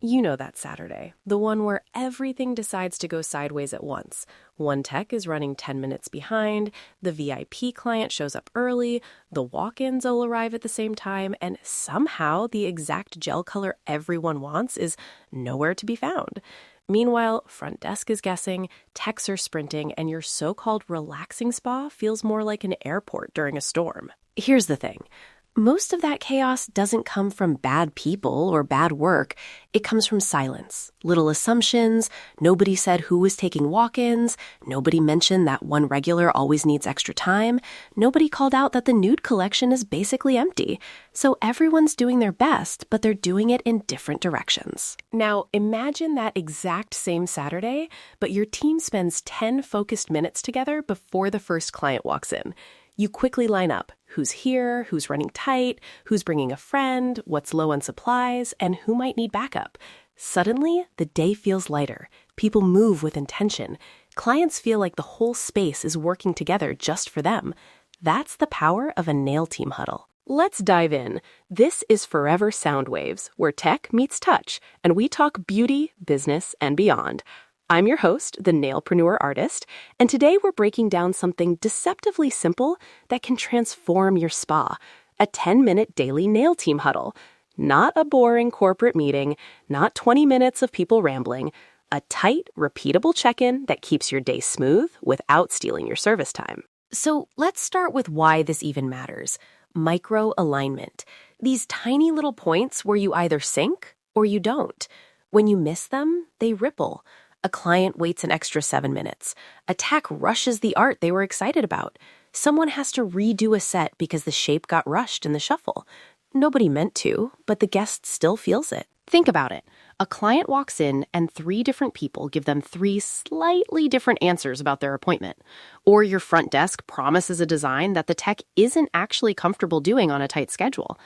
You know that Saturday, the one where everything decides to go sideways at once. One tech is running 10 minutes behind, the VIP client shows up early, the walk-ins will arrive at the same time, and somehow the exact gel color everyone wants is nowhere to be found. Meanwhile, front desk is guessing, techs are sprinting, and your so-called relaxing spa feels more like an airport during a storm. Here's the thing. Most of that chaos doesn't come from bad people or bad work. It comes from silence, little assumptions, nobody said who was taking walk-ins, nobody mentioned that one regular always needs extra time, nobody called out that the nude collection is basically empty. So everyone's doing their best, but they're doing it in different directions. Now, imagine that exact same Saturday, but your team spends 10 focused minutes together before the first client walks in. You quickly line up who's here, who's running tight, who's bringing a friend, what's low on supplies, and who might need backup. Suddenly, the day feels lighter. People move with intention. Clients feel like the whole space is working together just for them. That's the power of a nail team huddle. Let's dive in. This is Forever Sound Waves, where tech meets touch, and we talk beauty, business, and beyond. I'm your host, the Nailpreneur Artist, and today we're breaking down something deceptively simple that can transform your spa, a 10-minute daily nail team huddle. Not a boring corporate meeting, not 20 minutes of people rambling, a tight, repeatable check-in that keeps your day smooth without stealing your service time. So let's start with why this even matters. Micro-alignment. These tiny little points where you either sync or you don't. When you miss them, they ripple. A client waits an extra 7 minutes. A tech rushes the art they were excited about. Someone has to redo a set because the shape got rushed in the shuffle. Nobody meant to, but the guest still feels it. Think about it. A client walks in and 3 different people give them 3 slightly different answers about their appointment. Or your front desk promises a design that the tech isn't actually comfortable doing on a tight schedule.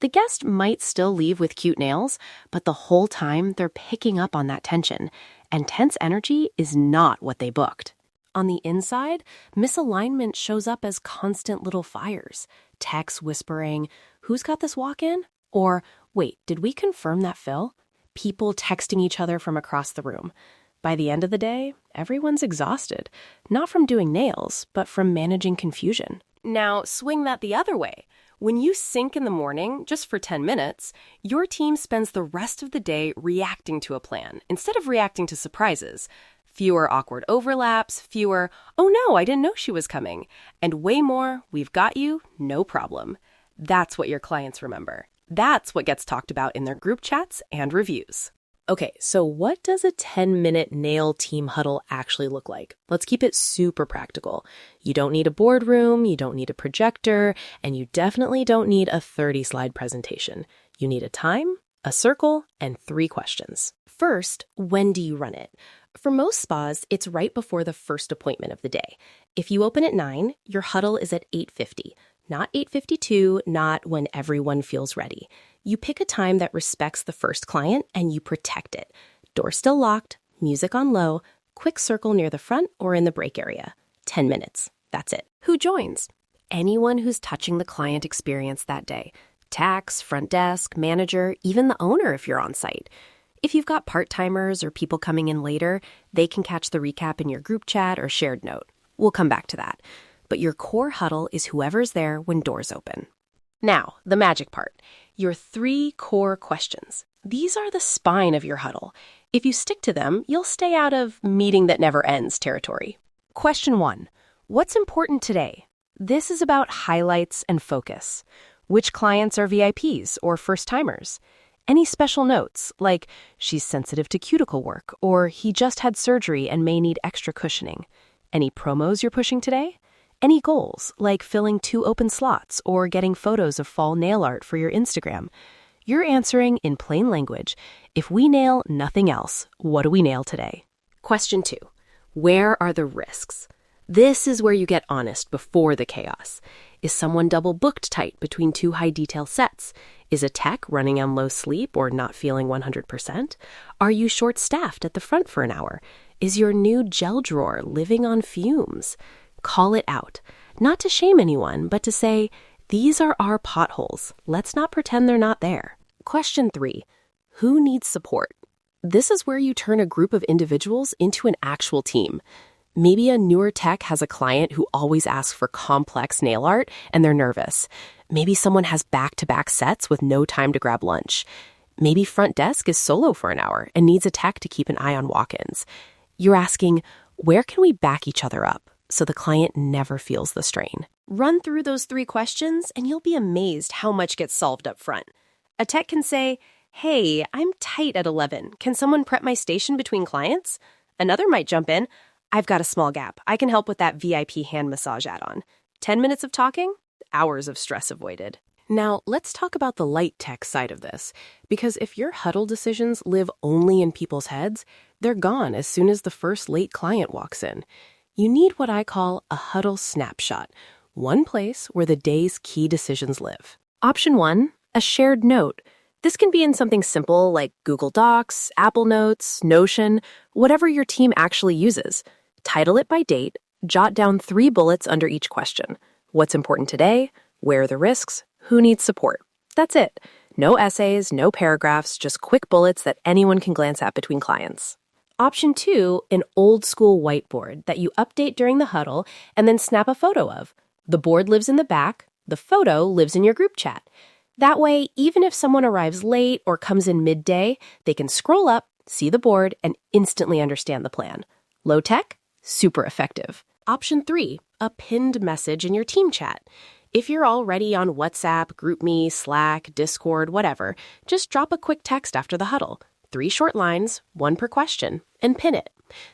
The guest might still leave with cute nails, but the whole time they're picking up on that tension. And tense energy is not what they booked. On the inside, misalignment shows up as constant little fires. Techs whispering, "Who's got this walk-in?" Or, "Wait, did we confirm that fill?" People texting each other from across the room. By the end of the day, everyone's exhausted. Not from doing nails, but from managing confusion. Now, swing that the other way. When you sync in the morning, just for 10 minutes, your team spends the rest of the day reacting to a plan instead of reacting to surprises. Fewer awkward overlaps, fewer, "Oh no, I didn't know she was coming," and way more, "We've got you, no problem." That's what your clients remember. That's what gets talked about in their group chats and reviews. Okay, so what does a 10-minute nail team huddle actually look like? Let's keep it super practical. You don't need a boardroom, you don't need a projector, and you definitely don't need a 30-slide presentation. You need a time, a circle, and 3 questions. First, when do you run it? For most spas, it's right before the first appointment of the day. If you open at 9, your huddle is at 8:50. Not 8:52, not when everyone feels ready. You pick a time that respects the first client and you protect it. Door still locked, music on low, quick circle near the front or in the break area. 10 minutes. That's it. Who joins? Anyone who's touching the client experience that day. Tax, front desk, manager, even the owner if you're on site. If you've got part-timers or people coming in later, they can catch the recap in your group chat or shared note. We'll come back to that. But your core huddle is whoever's there when doors open. Now, the magic part. Your 3 core questions. These are the spine of your huddle. If you stick to them, you'll stay out of meeting that never ends territory. Question 1. What's important today? This is about highlights and focus. Which clients are VIPs or first-timers? Any special notes, like she's sensitive to cuticle work, or he just had surgery and may need extra cushioning? Any promos you're pushing today? Any goals, like filling 2 open slots or getting photos of fall nail art for your Instagram? You're answering in plain language. If we nail nothing else, what do we nail today? Question 2. Where are the risks? This is where you get honest before the chaos. Is someone double booked tight between 2 high detail sets? Is a tech running on low sleep or not feeling 100%? Are you short staffed at the front for an hour? Is your new gel drawer living on fumes? Call it out. Not to shame anyone, but to say, these are our potholes. Let's not pretend they're not there. Question 3. Who needs support? This is where you turn a group of individuals into an actual team. Maybe a newer tech has a client who always asks for complex nail art and they're nervous. Maybe someone has back-to-back sets with no time to grab lunch. Maybe front desk is solo for an hour and needs a tech to keep an eye on walk-ins. You're asking, where can we back each other up so the client never feels the strain? Run through those 3 questions and you'll be amazed how much gets solved up front. A tech can say, hey, I'm tight at 11. Can someone prep my station between clients? Another might jump in, I've got a small gap. I can help with that VIP hand massage add-on. 10 minutes of talking, hours of stress avoided. Now, let's talk about the light tech side of this, because if your huddle decisions live only in people's heads, they're gone as soon as the first late client walks in. You need what I call a huddle snapshot, one place where the day's key decisions live. Option 1, a shared note. This can be in something simple like Google Docs, Apple Notes, Notion, whatever your team actually uses. Title it by date, jot down 3 bullets under each question. What's important today? Where are the risks? Who needs support? That's it. No essays, no paragraphs, just quick bullets that anyone can glance at between clients. Option 2, an old school whiteboard that you update during the huddle and then snap a photo of. The board lives in the back, the photo lives in your group chat. That way, even if someone arrives late or comes in midday, they can scroll up, see the board, and instantly understand the plan. Low tech? Super effective. Option 3, a pinned message in your team chat. If you're already on WhatsApp, GroupMe, Slack, Discord, whatever, just drop a quick text after the huddle. 3 short lines, 1 per question, and pin it.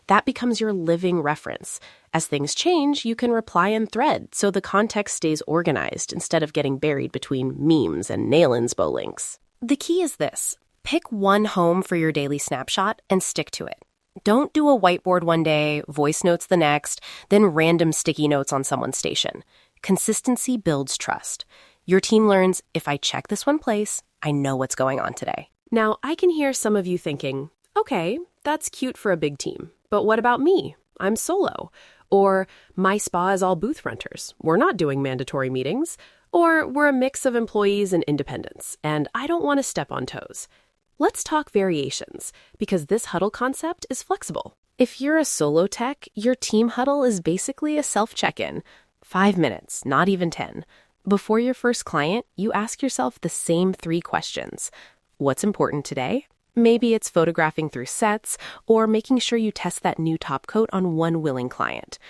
That becomes your living reference. As things change, you can reply in thread so the context stays organized instead of getting buried between memes and nail-inspo links. The key is this. Pick one home for your daily snapshot and stick to it. Don't do a whiteboard one day, voice notes the next, then random sticky notes on someone's station. Consistency builds trust. Your team learns, if I check this one place, I know what's going on today. Now, I can hear some of you thinking, okay, that's cute for a big team, but what about me? I'm solo. Or my spa is all booth renters. We're not doing mandatory meetings. Or we're a mix of employees and independents, and I don't want to step on toes. Let's talk variations, because this huddle concept is flexible. If you're a solo tech, your team huddle is basically a self-check-in. 5 minutes, not even 10. Before your first client, you ask yourself the same 3 questions. What's important today? Maybe it's photographing through sets or making sure you test that new top coat on one willing client.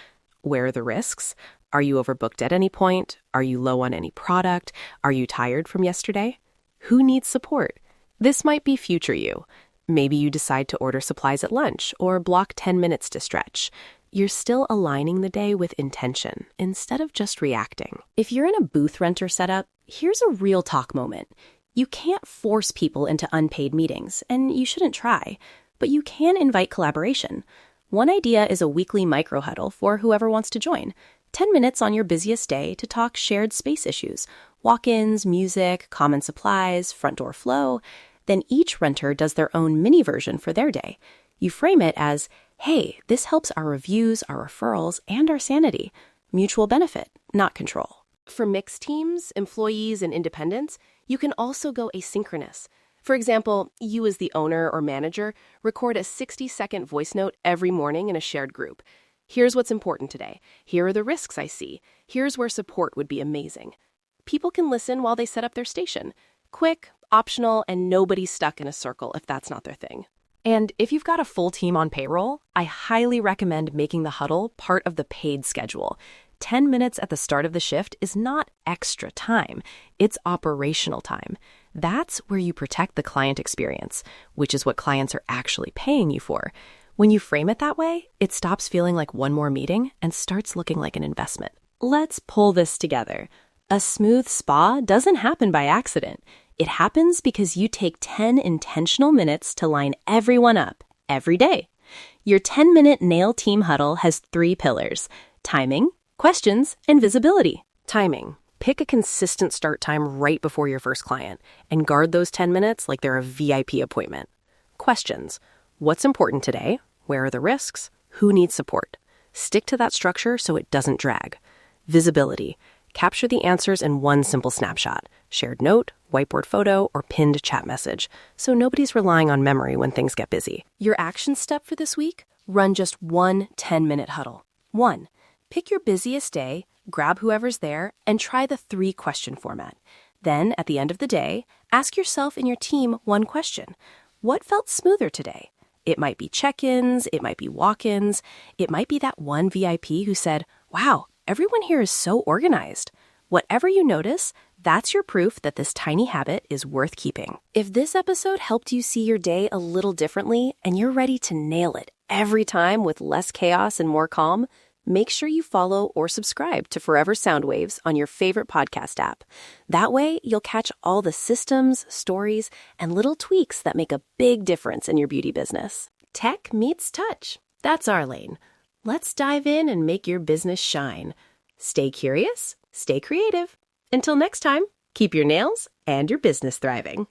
Where are the risks? Are you overbooked at any point? Are you low on any product? Are you tired from yesterday? Who needs support? This might be future you. Maybe you decide to order supplies at lunch or block 10 minutes to stretch. You're still aligning the day with intention instead of just reacting. If you're in a booth renter setup, here's a real talk moment. You can't force people into unpaid meetings, and you shouldn't try, but you can invite collaboration. One idea is a weekly micro huddle for whoever wants to join. 10 minutes on your busiest day to talk shared space issues, walk-ins, music, common supplies, front door flow. Then each renter does their own mini version for their day. You frame it as, hey, this helps our reviews, our referrals, and our sanity. Mutual benefit, not control. For mixed teams, employees, and independents, you can also go asynchronous. For example, you as the owner or manager record a 60-second voice note every morning in a shared group. Here's what's important today. Here are the risks I see. Here's where support would be amazing. People can listen while they set up their station. Quick, optional, and nobody's stuck in a circle if that's not their thing. And if you've got a full team on payroll, I highly recommend making the huddle part of the paid schedule. 10 minutes at the start of the shift is not extra time. It's operational time. That's where you protect the client experience, which is what clients are actually paying you for. When you frame it that way, it stops feeling like one more meeting and starts looking like an investment. Let's pull this together. A smooth spa doesn't happen by accident. It happens because you take 10 intentional minutes to line everyone up every day. Your 10-minute nail team huddle has 3 pillars: timing, questions, and visibility. Timing. Pick a consistent start time right before your first client and guard those 10 minutes like they're a VIP appointment. Questions. What's important today? Where are the risks? Who needs support? Stick to that structure so it doesn't drag. Visibility. Capture the answers in one simple snapshot, shared note, whiteboard photo, or pinned chat message, so nobody's relying on memory when things get busy. Your action step for this week? Run just one 10-minute huddle. 1. Pick your busiest day, grab whoever's there, and try the 3-question format. Then, at the end of the day, ask yourself and your team one question. What felt smoother today? It might be check-ins, it might be walk-ins, it might be that one VIP who said, "Wow, everyone here is so organized." Whatever you notice, that's your proof that this tiny habit is worth keeping. If this episode helped you see your day a little differently and you're ready to nail it every time with less chaos and more calm, make sure you follow or subscribe to Forever Sound Waves on your favorite podcast app. That way, you'll catch all the systems, stories, and little tweaks that make a big difference in your beauty business. Tech meets touch. That's our lane. Let's dive in and make your business shine. Stay curious, stay creative. Until next time, keep your nails and your business thriving.